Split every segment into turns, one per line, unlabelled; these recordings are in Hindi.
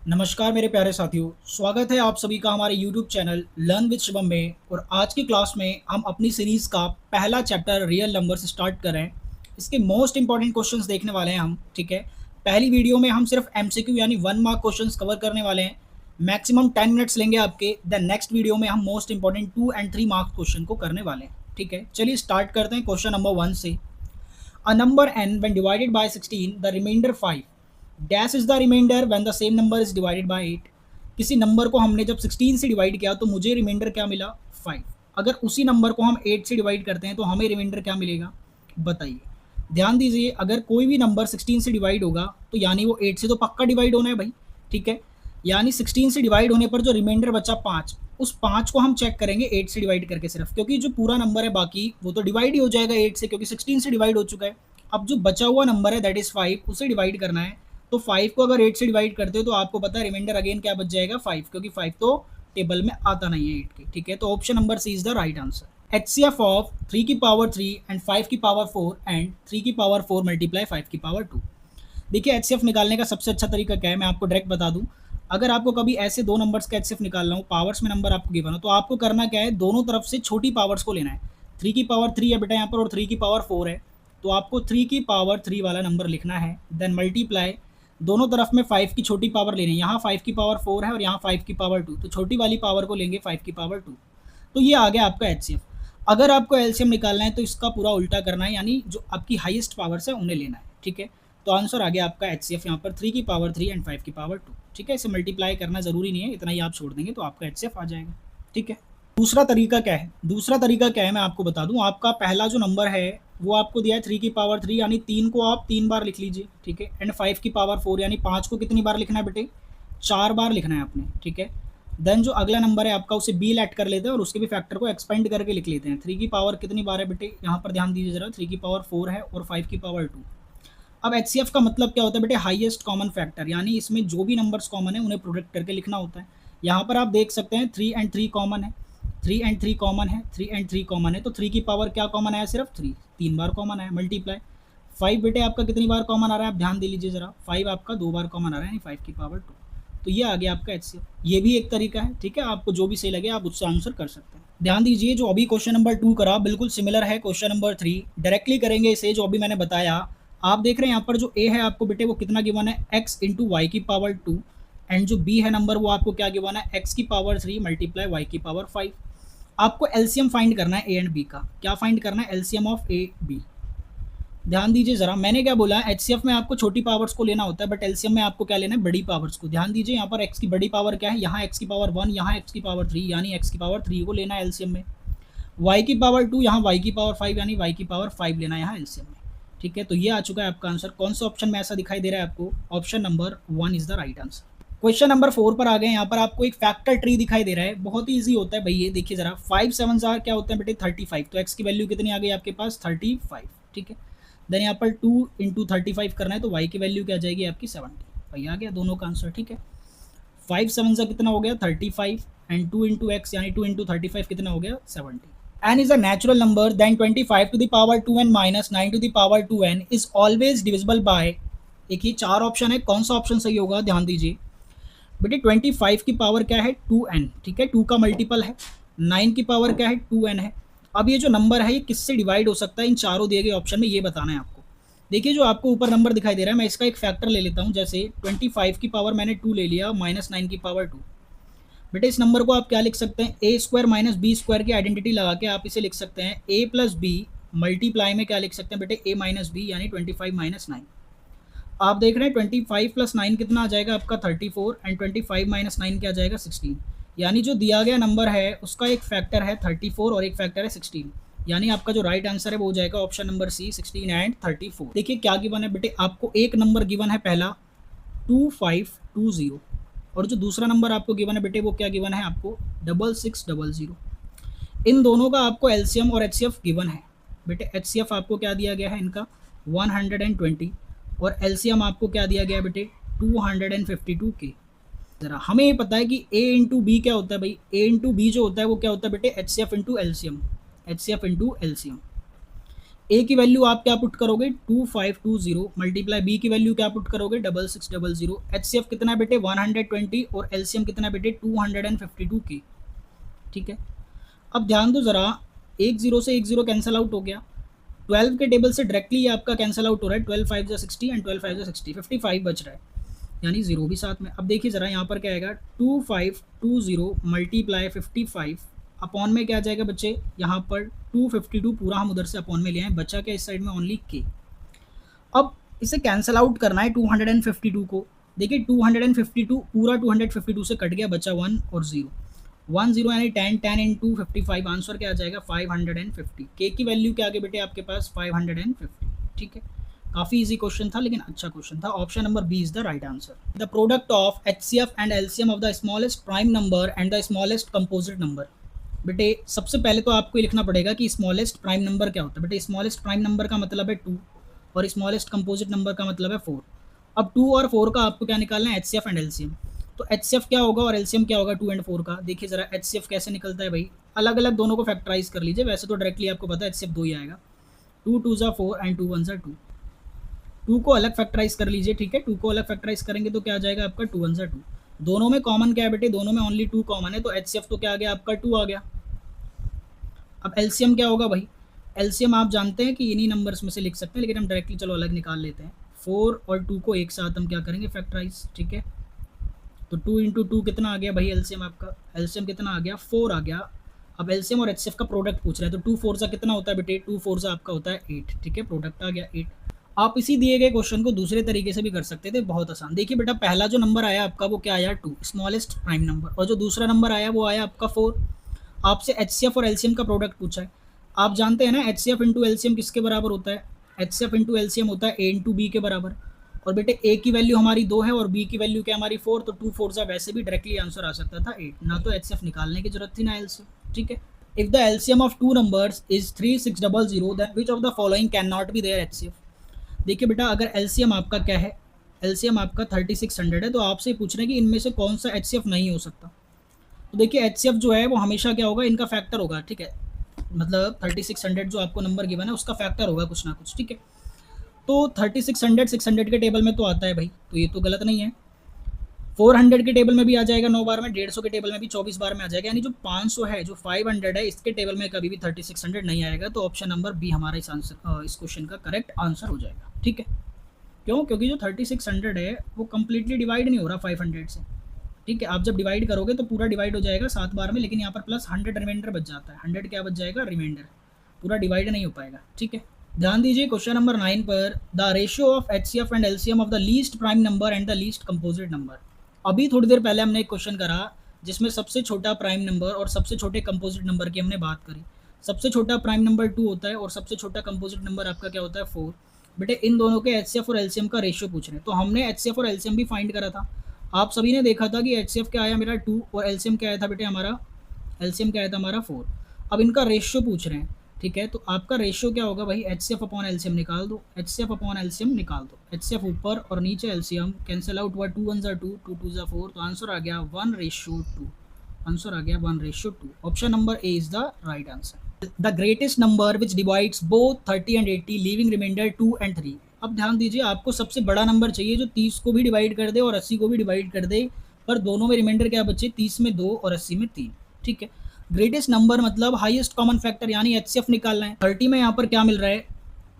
नमस्कार मेरे प्यारे साथियों, स्वागत है आप सभी का हमारे YouTube channel learn with Shivam में। और आज की क्लास में हम अपनी सीरीज़ का पहला चैप्टर रियल नंबर्स स्टार्ट कर रहे हैं। इसके मोस्ट इंपॉर्टेंट क्वेश्चंस देखने वाले हैं हम, ठीक है। पहली वीडियो में हम सिर्फ एमसीक्यू यानी 1 मार्क क्वेश्चंस कवर करने वाले हैं। मैक्सिमम 10 मिनट्स लेंगे आपके। द नेक्स्ट वीडियो में हम most important 2 and 3 marks question को करने वाले हैं, ठीक है। चलिए स्टार्ट करते हैं क्वेश्चन नंबर 1 से। A number n when divided by 16, the remainder 5. Dash is the remainder when the same number is divided by 8. किसी नंबर को हमने जब 16 से डिवाइड किया तो मुझे रिमाइंडर क्या मिला? 5। अगर उसी नंबर को हम 8 से डिवाइड करते हैं तो हमें रिमाइंडर क्या मिलेगा? बताइए। ध्यान दीजिए, अगर कोई भी नंबर 16 से डिवाइड होगा तो यानी वो 8 से तो पक्का डिवाइड होना है भाई, ठीक है। यानी 16 से डिवाइड होने पर जो रिमाइंडर बचा 5, उस 5 को हम चेक करेंगे 8 से डिवाइड करके सिर्फ, क्योंकि जो पूरा नंबर है बाकी वो तो डिवाइड ही हो जाएगा 8 से, क्योंकि 16 से डिवाइड हो चुका है। अब जो बचा हुआ नंबर है दैट इज़ 5, उसे डिवाइड करना है। तो 5 को अगर 8 से डिवाइड करते हो तो आपको पता है रिमाइंडर अगेन क्या बच जाएगा? 5, क्योंकि 5 तो टेबल में आता नहीं है 8 के, ठीक है। तो option number C is the right answer. HCF of 3 की पावर 3 एंड 5 की पावर 4 एंड 3 की पावर 4 मल्टीप्लाई 5 की पावर 2। देखिए HCF निकालने का सबसे अच्छा तरीका क्या है, मैं आपको डायरेक्ट बता दूं। अगर आपको कभी ऐसे दो नंबर्स का HCF निकालना हो, पावर्स में नंबर आपको गिवन हो, तो आपको करना क्या है, दोनों तरफ से छोटी पावर्स को लेना है। 3 की पावर 3 है बेटा यहाँ पर और 3 की पावर 4 है, तो आपको 3 की पावर 3 वाला नंबर लिखना है। देन मल्टीप्लाई, दोनों तरफ में 5 की छोटी पावर लेनी है। यहाँ 5 की पावर 4 है और यहाँ 5 की पावर 2, तो छोटी वाली पावर को लेंगे 5 की पावर 2। तो ये आ गया आपका HCF। अगर आपको एलसीएम निकालना है तो इसका पूरा उल्टा करना है, यानी जो आपकी हाईएस्ट पावर्स है उन्हें लेना है, ठीक है। तो आंसर आ गया आपका HCF यहाँ पर 3 की पावर 3 एंड 5 की पावर 2, ठीक है। इसे मल्टीप्लाई करना ज़रूरी नहीं है, इतना ही आप छोड़ देंगे तो आपका HCF आ जाएगा, ठीक है। दूसरा तरीका क्या है? दूसरा तरीका क्या है मैं आपको बता दूं। आपका पहला जो नंबर है वो आपको दिया है 3 की पावर 3, यानी 3 को आप 3 बार लिख लीजिए, ठीक है। एंड 5 की पावर 4 यानी 5 को कितनी बार लिखना है बेटे? 4 बार लिखना है आपने, ठीक है। देन जो अगला नंबर है आपका उसे बी लेट कर लेते हैं और उसके भी फैक्टर को एक्सपेंड करके लिख लेते हैं। 3 की पावर कितनी बार है बेटे? यहाँ पर ध्यान दीजिए जरा, 3 की पावर 4 है और 5 की पावर 2। अब HCF का मतलब क्या होता है बेटे? हाईएस्ट कॉमन फैक्टर, यानी इसमें जो भी नंबर्स कॉमन है उन्हें प्रोडक्ट करके लिखना होता है। यहाँ पर आप देख सकते हैं 3 एंड 3 कॉमन है, 3 एंड 3 कॉमन है, 3 एंड 3 कॉमन है, तो 3 की पावर क्या कॉमन आया? सिर्फ 3, 3 बार कॉमन आया। मल्टीप्लाई 5 बेटे आपका कितनी बार कॉमन आ रहा है? आप ध्यान दे लीजिए जरा, 5 आपका 2 बार कॉमन आ रहा है, यानी 5 की पावर 2। तो ये आ गया आपका HCF। ये भी एक तरीका है, ठीक है। आपको जो भी सही लगे आप उससे आंसर कर सकते हैं। ध्यान दीजिए, जो अभी क्वेश्चन नंबर 2 करा बिल्कुल सिमिलर है क्वेश्चन नंबर 3। डायरेक्टली करेंगे इसे, जो अभी मैंने बताया। आप देख रहे हैं यहाँ पर जो ए है आपको बेटे वो कितना गिवन है? x इंटू वाई की पावर 2। एंड जो बी है नंबर वो आपको क्या गिवन है? x की पावर 3 मल्टीप्लाई वाई की पावर 5। आपको एलसीएम फाइंड करना है ए एंड बी का। क्या फाइंड करना है? LCM of A B. ध्यान दीजिए जरा, मैंने क्या बोला? HCF में आपको छोटी पावर्स को लेना होता है, बट एलसीएम में आपको क्या लेना है? बड़ी पावर्स को। ध्यान दीजिए यहाँ पर x की बड़ी पावर क्या है? यहाँ x की पावर 1, यहाँ x की पावर 3, यानी x की पावर 3 को लेना है एलसीएम में। y की पावर 2, यहाँ y की पावर 5, यानी y की पावर 5 लेना है यहाँ एलसीएम में, ठीक है। तो ये आ चुका है आपका आंसर। कौन सा ऑप्शन में ऐसा दिखाई दे रहा है आपको? Option number 1 is the right answer. Question number 4 पर आ गए। यहाँ पर आपको एक फैक्टर ट्री दिखाई दे रहा है, बहुत ही ईजी होता है भाई ये। देखिए जरा, 5 7 क्या होते हैं बेटे? 35। तो x की वैल्यू कितनी आ गई आपके पास? 35, ठीक है। देन यहाँ पर 2 इंटू 35 करना है, तो y की वैल्यू क्या आ जाएगी आपकी? 70। भाई आ गया दोनों का आंसर, ठीक है। 5 7 कितना हो गया? 35 एंड 2 इंटू एक्स यानी 2 इंटू 35 कितना हो गया? 70। n is a natural number, then 25 to the power 2n minus 9 to the power 2n is always divisible by। एक ही 4 ऑप्शन है, कौन सा ऑप्शन सही होगा? ध्यान दीजिए बेटे, 25 की पावर क्या है? 2n, ठीक है। 2 का मल्टीपल है। 9 की पावर क्या है? 2n है। अब ये जो नंबर है ये किससे डिवाइड हो सकता है इन चारों दिए गए ऑप्शन में, ये बताना है आपको। देखिए जो आपको ऊपर नंबर दिखाई दे रहा है, मैं इसका एक फैक्टर ले लेता हूँ। जैसे 25 की पावर मैंने 2 ले लिया, माइनस 9 की पावर 2। बेटे इस नंबर को आप क्या लिख सकते हैं? ए स्क्वायर माइनस बी स्क्वायर की आइडेंटिटी लगा के आप इसे लिख सकते हैं ए प्लस बी मल्टीप्लाई में क्या लिख सकते हैं बेटे? ए माइनस बी, यानी 25 माइनस 9। आप देख रहे हैं 25 प्लस 9 कितना आ जाएगा आपका? 34। एंड 25 माइनस 9 क्या आ जाएगा? 16। यानी जो दिया गया नंबर है उसका एक फैक्टर है 34 और एक फैक्टर है 16, यानी आपका जो राइट आंसर है वो हो जाएगा ऑप्शन नंबर सी, 16 एंड 34। देखिए क्या गिवन है बेटे? आपको एक नंबर गिवन है पहला 2520, और जो दूसरा नंबर आपको गिवन है बेटे वो क्या गिवन है आपको? 6600। इन दोनों का आपको एलसीएम और एचसीएफ गिवन है बेटे। एचसीएफ आपको क्या दिया गया है इनका? 120, और एलसीएम आपको क्या दिया गया है बेटे? 252 के। जरा हमें ये पता है कि ए इंटू बी क्या होता है भाई? ए इंटू बी जो होता है वो क्या होता है बेटे? HCF into LCM, HCF into LCM. A की वैल्यू आप क्या पुट करोगे 2520 मल्टीप्लाई बी की वैल्यू क्या पुट करोगे 6600। एचसीएफ कितना है बेटे 120 और एलसीएम कितना है बेटे 252 के। ठीक है, अब ध्यान दो ज़रा, एक जीरो से एक जीरो कैंसिल आउट हो गया, 12 के टेबल से डायरेक्टली ये आपका कैंसिल आउट हो रहा है, 12 5 जा 60 एंड 12 5 जा 60, 55 बच रहा है, यानी जीरो भी साथ में। अब देखिए ज़रा यहाँ पर क्या आएगा 2520 मल्टीप्लाई 55 अपॉन में क्या आ जाएगा बच्चे, यहाँ पर 252 पूरा हम उधर से अपॉन में ले आए, बचा क्या इस साइड में ओनली के। अब इसे कैंसिल आउट करना है 252 को, देखिए 252 पूरा 252 से कट गया, बचा 1 और 0, 1 0 यानी 10 10 इंटू 55, आंसर क्या आ जाएगा 550। के की वैल्यू क्या आ गई बेटे आपके पास 550। ठीक है, काफ़ी इजी क्वेश्चन था लेकिन अच्छा क्वेश्चन था। Option number B is the right answer. The product of HCF and LCM of the smallest prime number and the smallest composite number. बेटे सबसे पहले तो आपको लिखना पड़ेगा कि स्मॉलेस्ट प्राइम नंबर क्या होता है। बेटे स्मॉलेस्ट प्राइम नंबर का मतलब है 2 और स्मॉलेस्ट कंपोजिट नंबर का मतलब है 4। अब 2 और 4 का आपको क्या निकालना है एचसीएफ एंड एलसीएम। तो एचसीएफ क्या होगा और एलसीएम क्या होगा 2 एंड 4 का। देखिए ज़रा एचसीएफ कैसे निकलता है भाई, अलग अलग दोनों को फैक्टराइज कर लीजिए, वैसे तो डायरेक्टली आपको पता है एचसीएफ 2 ही आएगा, 2 2 जा 4 एंड 2 1 जा 2। 2 को अलग फैक्टराइज कर लीजिए, ठीक है, 2 को अलग फैक्टराइज करेंगे तो क्या आ जाएगा आपका 2 1 जा 2। दोनों में कॉमन क्या है बेटे, दोनों में ओनली 2 कॉमन है, तो एचसीएफ तो क्या आ गया आपका 2 आ गया। अब एलसीएम क्या होगा भाई, एलसीएम आप जानते हैं कि इन्हीं नंबर्स में से लिख सकते हैं, लेकिन हम डायरेक्टली चलो अलग निकाल लेते हैं। 4 और 2 को एक साथ हम क्या करेंगे फैक्टराइज, ठीक है, तो 2 इंटू 2 कितना आ गया भाई एलसीएम आपका, एलसीएम कितना आ गया 4 आ गया। अब एलसीएम और एचसीएफ का प्रोडक्ट पूछ रहे हैं, तो 2 4 सा कितना होता है बेटे, 2 4 सा आपका होता है 8, ठीक है, प्रोडक्ट आ गया 8। आप इसी दिए गए क्वेश्चन को दूसरे तरीके से भी कर सकते थे, बहुत आसान। देखिए बेटा पहला जो नंबर आया आपका वो क्या आया 2 स्मॉलेस्ट प्राइम नंबर, और जो दूसरा नंबर आया वो आया आपका 4। आपसे एचसीएफ और एलसीएम का प्रोडक्ट पूछा है, आप जानते हैं ना एचसीएफ इंटू एलसीएम किसके बराबर होता है, एचसीएफ इंटू एलसीएम होता है ए इंटू बी के बराबर। और बेटे ए की वैल्यू हमारी 2 है और बी की वैल्यू क्या हमारी 4, तो 2 4 सा वैसे भी डायरेक्टली आंसर आ सकता था 8, ना तो एचसीएफ निकालने की जरूरत थी ना एलसीएम। ठीक है, if the LCM of two numbers is 3600 then which of the following can not be their HCF. देखिए बेटा अगर एलसीएम आपका क्या है, एलसीएम आपका 3600 है, तो आपसे पूछ रहे हैं कि इनमें से कौन सा एचसीएफ नहीं हो सकता। तो देखिए एचसीएफ जो है वो हमेशा क्या होगा, इनका फैक्टर होगा, ठीक है, मतलब 3600 जो आपको नंबर गिवन है उसका फैक्टर होगा कुछ ना कुछ, ठीक है। तो 3600 600 के टेबल में तो आता है भाई, तो ये तो गलत नहीं है। 400 के टेबल में भी आ जाएगा 9 बार में, 150 के टेबल में भी 24 बार में आ जाएगा, यानी जो 500 है, जो 500 है, इसके टेबल में कभी भी 3600 नहीं आएगा। तो ऑप्शन नंबर बी हमारा इस आंसर इस क्वेश्चन का करेक्ट आंसर हो जाएगा। ठीक है, क्यों, क्योंकि जो 3600 है वो कम्प्लीटली डिवाइड नहीं हो रहा 500 से। ठीक है, आप जब डिवाइड करोगे तो पूरा डिवाइड हो जाएगा 7 बार में, लेकिन यहाँ पर प्लस 100 रिमाइंडर बच जाता है, 100 क्या बच जाएगा रिमाइंडर, पूरा डिवाइड नहीं हो पाएगा। ठीक है, ध्यान दीजिए क्वेश्चन नंबर 9 पर, the ratio of HCF and LCM of the least prime number and the least composite number. अभी थोड़ी देर पहले हमने एक क्वेश्चन करा जिसमें सबसे छोटा प्राइम नंबर और सबसे छोटे कंपोजिट नंबर की हमने बात करी। सबसे छोटा प्राइम नंबर 2 होता है और सबसे छोटा कंपोजिट नंबर आपका क्या होता है 4। बेटे इन दोनों के एचसीएफ और एलसीएम का रेशियो पूछ रहे हैं, तो हमने एचसीएफ और एलसीएम भी फाइंड करा था। आप सभी ने देखा था कि एचसीएफ क्या आया मेरा 2 और एलसीएम क्या आया था बेटे हमारा, एलसीएम क्या आया था हमारा 4। अब इनका रेशियो पूछ रहे हैं, ठीक है, तो आपका रेशियो क्या होगा भाई, एचसीएफ अपॉन एलसीएम निकाल दो, एचसीएफ अपॉन एलसीएम निकाल दो, एचसीएफ ऊपर और नीचे एलसीएम, कैंसिल आउट हुआ 2 1 जा 2, 2 2 जा 4, तो आंसर आ गया 1:2, आंसर आ गया 1:2। Option number A is the right answer. The greatest number which divides both 30 and 80 leaving remainder 2 and 3। अब ध्यान दीजिए आपको सबसे बड़ा नंबर चाहिए जो 30 को भी डिवाइड कर दे और 80 को भी डिवाइड कर दे, पर दोनों में रिमाइंडर क्या बचे, 30 में 2 और 80 में 3। ठीक है, ग्रेटेस्ट नंबर मतलब हाईएस्ट कॉमन फैक्टर, यानी एचसीएफ निकालना है। 30 में यहाँ पर क्या मिल रहा है,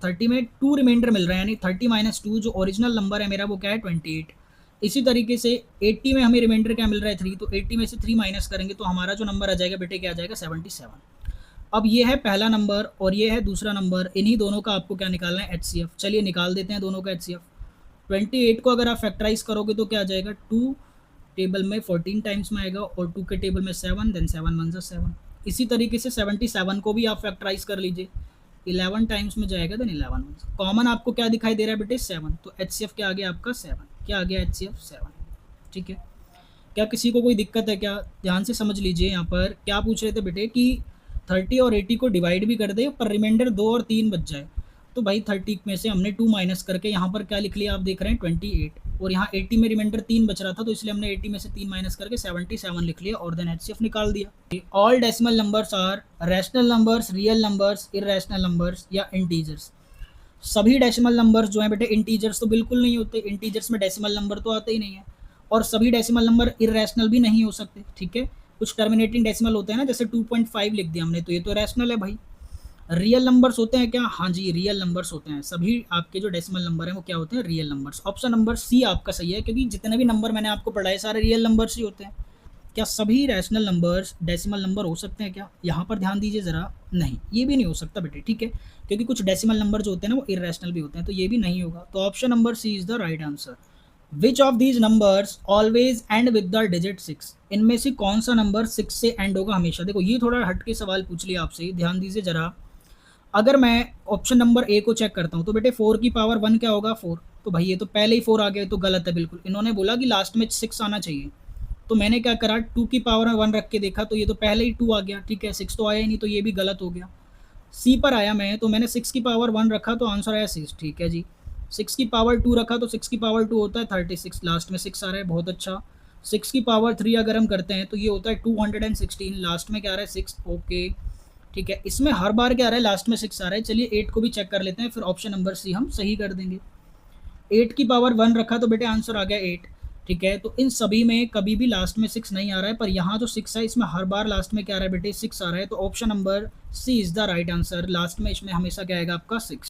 30 में 2 रिमाइंडर मिल रहा है, यानी 30 - 2 जो ओरिजिनल नंबर है मेरा वो क्या है 28। इसी तरीके से 80 में हमें रिमाइंडर क्या मिल रहा है 3, तो 80 में से 3 माइनस करेंगे तो हमारा जो नंबर आ जाएगा बेटे क्या आ जाएगा 77। अब ये है पहला नंबर और ये है दूसरा नंबर, इन्हीं दोनों का आपको क्या निकालना है एचसीएफ। चलिए निकाल देते हैं दोनों का एचसीएफ। 28 को अगर आप फैक्टराइज करोगे तो क्या आ जाएगा, 2 टेबल में 14 टाइम्स में आएगा और 2 के टेबल में 7, देन 7 1 जा 7। इसी तरीके से 77 को भी आप फैक्टराइज कर लीजिए, 11 टाइम्स में जाएगा, देन 11 1। कॉमन आपको क्या दिखाई दे रहा है बेटे 7, तो एचसीएफ क्या आ गया आपका 7, क्या आ गया एचसीएफ 7। ठीक है, क्या किसी को कोई दिक्कत है क्या, ध्यान से समझ लीजिए। यहाँ पर क्या पूछ रहे थे बेटे कि 30 और 80 को डिवाइड भी कर दे पर रिमाइंडर 2 और 3 बच जाए, तो भाई 30 में से हमने 2 माइनस करके यहाँ पर क्या लिख लिया आप देख रहे हैं 28, और यहाँ 80 में रिमाइंडर 3 बच रहा था, तो इसलिए हमने 80 में से 3 माइनस करके 77 लिख लिया और देन एचसीएफ निकाल दिया। All decimal numbers are rational numbers, real numbers, irrational numbers या इंटीजर्स। सभी डेसिमल नंबर्स जो हैं बेटे इंटीजर्स तो बिल्कुल नहीं होते, इंटीजर्स में डेसिमल नंबर तो आते ही नहीं है, और सभी डेसिमल नंबर इररेशनल भी नहीं हो सकते, ठीक है। कुछ टर्मिनेटिंग डेसिमल होते हैं ना, जैसे 2.5 लिख दिया हमने, तो ये तो रैशनल है भाई। रियल नंबर्स होते हैं क्या? हाँ जी, रियल नंबर्स होते हैं। सभी आपके जो डेसिमल नंबर हैं वो क्या होते हैं? Real numbers. Option number C आपका सही है, क्योंकि जितने भी नंबर मैंने आपको पढ़ाए सारे रियल नंबर्स ही होते हैं। क्या सभी रैशनल नंबर्स डेसिमल नंबर हो सकते हैं क्या? यहाँ पर ध्यान दीजिए ज़रा, नहीं, ये भी नहीं हो सकता बेटे, ठीक है, क्योंकि कुछ डेसिमल नंबर जो होते हैं ना वो इररेशनल भी होते हैं, तो ये भी नहीं होगा। तो option number C is the right answer. Which of these numbers always end with the digit 6? इनमें से कौन सा नंबर 6 से एंड होगा हमेशा? देखो ये थोड़ा हट के सवाल पूछ लिया आपसे, ध्यान दीजिए ज़रा। अगर मैं ऑप्शन नंबर ए को चेक करता हूँ तो बेटे 4 की पावर 1 क्या होगा? 4। तो भाई ये तो पहले ही 4 आ गया, तो गलत है बिल्कुल। इन्होंने बोला कि लास्ट में 6 आना चाहिए, तो मैंने क्या करा, 2 की पावर 1 रख के देखा, तो ये तो पहले ही 2 आ गया, ठीक है, 6 तो आया ही नहीं, तो ये भी गलत हो गया। सी पर आया मैं, तो मैंने 6 की पावर 1 रखा, तो आंसर आया 6, ठीक है जी। 6 की पावर 2 रखा, तो 6 की पावर 2 होता है 36, लास्ट में 6 आ रहा है, बहुत अच्छा। 6 की पावर 3 अगर हम करते हैं तो ये होता है 216, लास्ट में क्या आ रहा है? 6, ओके, ठीक है। इसमें हर बार क्या आ रहा है? लास्ट में 6 आ रहा है। चलिए 8 को भी चेक कर लेते हैं, फिर ऑप्शन नंबर सी हम सही कर देंगे। 8 की पावर 1 रखा, तो बेटे आंसर आ गया 8, ठीक है। तो इन सभी में कभी भी लास्ट में 6 नहीं आ रहा है, पर यहाँ जो 6 है इसमें हर बार लास्ट में क्या आ रहा है बेटे? 6 आ रहा है, तो option number C is the right answer. Last में इसमें हमेशा क्या आएगा आपका? 6।